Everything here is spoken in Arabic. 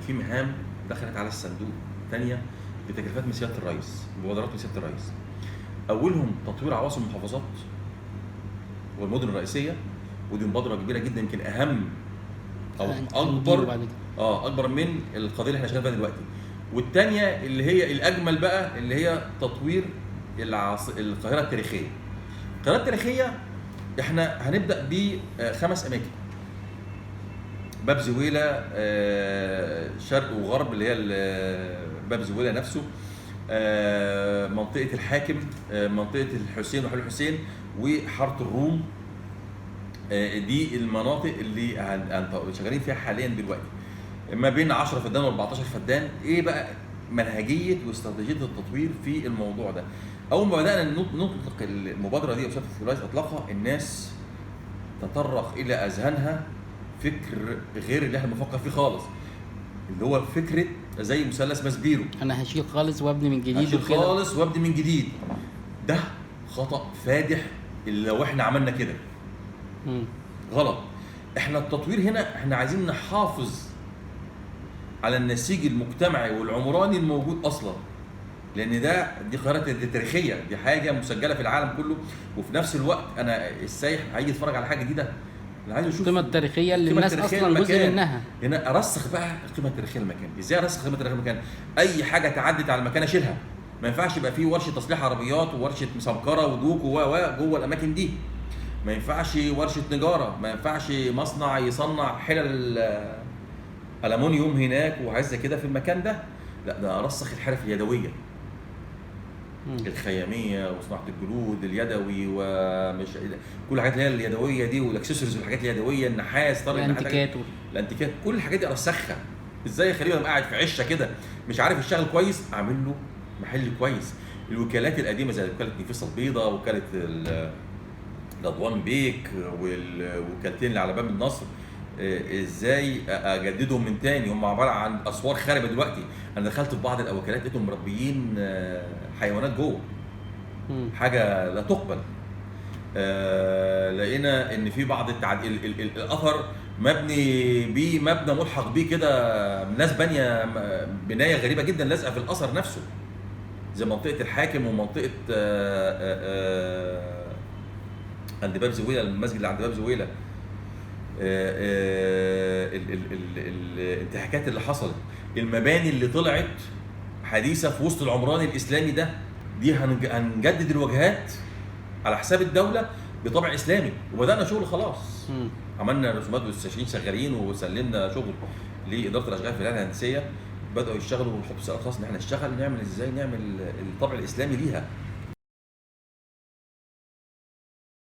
في مهام دخلت على الصندوق ثانيه بتكليفات من سياده الرئيس، مبادرات من سياده الرئيس. اولهم تطوير عواصم المحافظات والمدن الرئيسيه، ودي مبادره كبيره جدا، يمكن اهم او اكبر من القضيه اللي احنا شغالين فيها دلوقتي. والثانيه اللي هي الاجمل بقى، اللي هي تطوير القاهره التاريخيه. القاهره التاريخيه احنا هنبدا ب5 اماكن: باب زويلة، شرق وغرب اللي هي باب زويلة نفسه، منطقة الحاكم، منطقة الحسين وحلو الحسين، وحارة الروم. دي المناطق اللي شغالين فيها حاليا دلوقتي، ما بين 10 فدان و14 فدان. ايه بقى منهجية واستراتيجية التطوير في الموضوع ده؟ اول ما بدأنا نطلق المبادرة دي وسيادة الرئيس اطلقها، الناس تطرق الى اذهانها فكر غير اللي احنا بنفكر فيه خالص، اللي هو فكره زي مثلث ماسبيرو، انا هشيل خالص وابني من جديد، هشيل خالص وابني من جديد. ده خطأ فادح اللي لو احنا عملنا كده. غلط. احنا التطوير هنا احنا عايزين نحافظ على النسيج المجتمعي والعمراني الموجود اصلا، لان دي قاهره تاريخيه، دي حاجه مسجله في العالم كله. وفي نفس الوقت انا السايح هيجي يتفرج على حاجه جديده، اللي عايز يشوف القيمه التاريخيه اللي الناس اصلا جزء منها. هنا ارسخ بقى القيمه التاريخيه للمكان. ازاي ارسخ القيمه التاريخيه للمكان؟ اي حاجه تعدت على المكان اشيلها. ما ينفعش يبقى فيه ورشه تصليح عربيات وورشه مسمكره ودوك جوه الاماكن دي. ما ينفعش ورشه نجاره، ما ينفعش مصنع يصنع حلل ألمونيوم هناك وعايز كده في المكان ده. لا، ده ارسخ الحرف اليدويه، الخياميه وصناعه الجلود اليدوي، ومش كل الحاجات اللي هي اليدويه دي، والاكسسوارز والحاجات اليدويه، النحاس، الانتيكات، كل الحاجات دي ارسخها. ازاي اخليه قاعد في عشه كده مش عارف يشتغل كويس، اعمل له محل كويس. الوكالات القديمه زي وكاله نفيس البيضاء، وكاله رضوان بيك، والوكالتين اللي على باب النصر، ازاي اجددهم من تاني؟ هم عباره عن اسوار خاربه دلوقتي. انا دخلت في بعض الوكالات لقيتهم مربيين حيوانات جوه، حاجه لا تقبل. لقينا ان في بعض الاثر مبني بيه مبنى ملحق بيه كده، ناس بانيه بنايه غريبه جدا لازقه في الاثر نفسه، زي منطقه الحاكم ومنطقه عند باب زويلة، المسجد اللي عند باب زويلة. الانتهاكات اللي حصلت، المباني اللي طلعت حديثه في وسط العمران الاسلامي ده، دي هنجدد الواجهات على حساب الدوله بطبع اسلامي. وبدانا شغل خلاص، عملنا رسومات واستشاريين شغالين، وسلمنا شغل لاداره الاشغال في الهيئه الهندسيه، بداوا يشتغلوا ويحطوا سقف خاص ان احنا نشتغل نعمل ازاي نعمل الطبع الاسلامي ليها.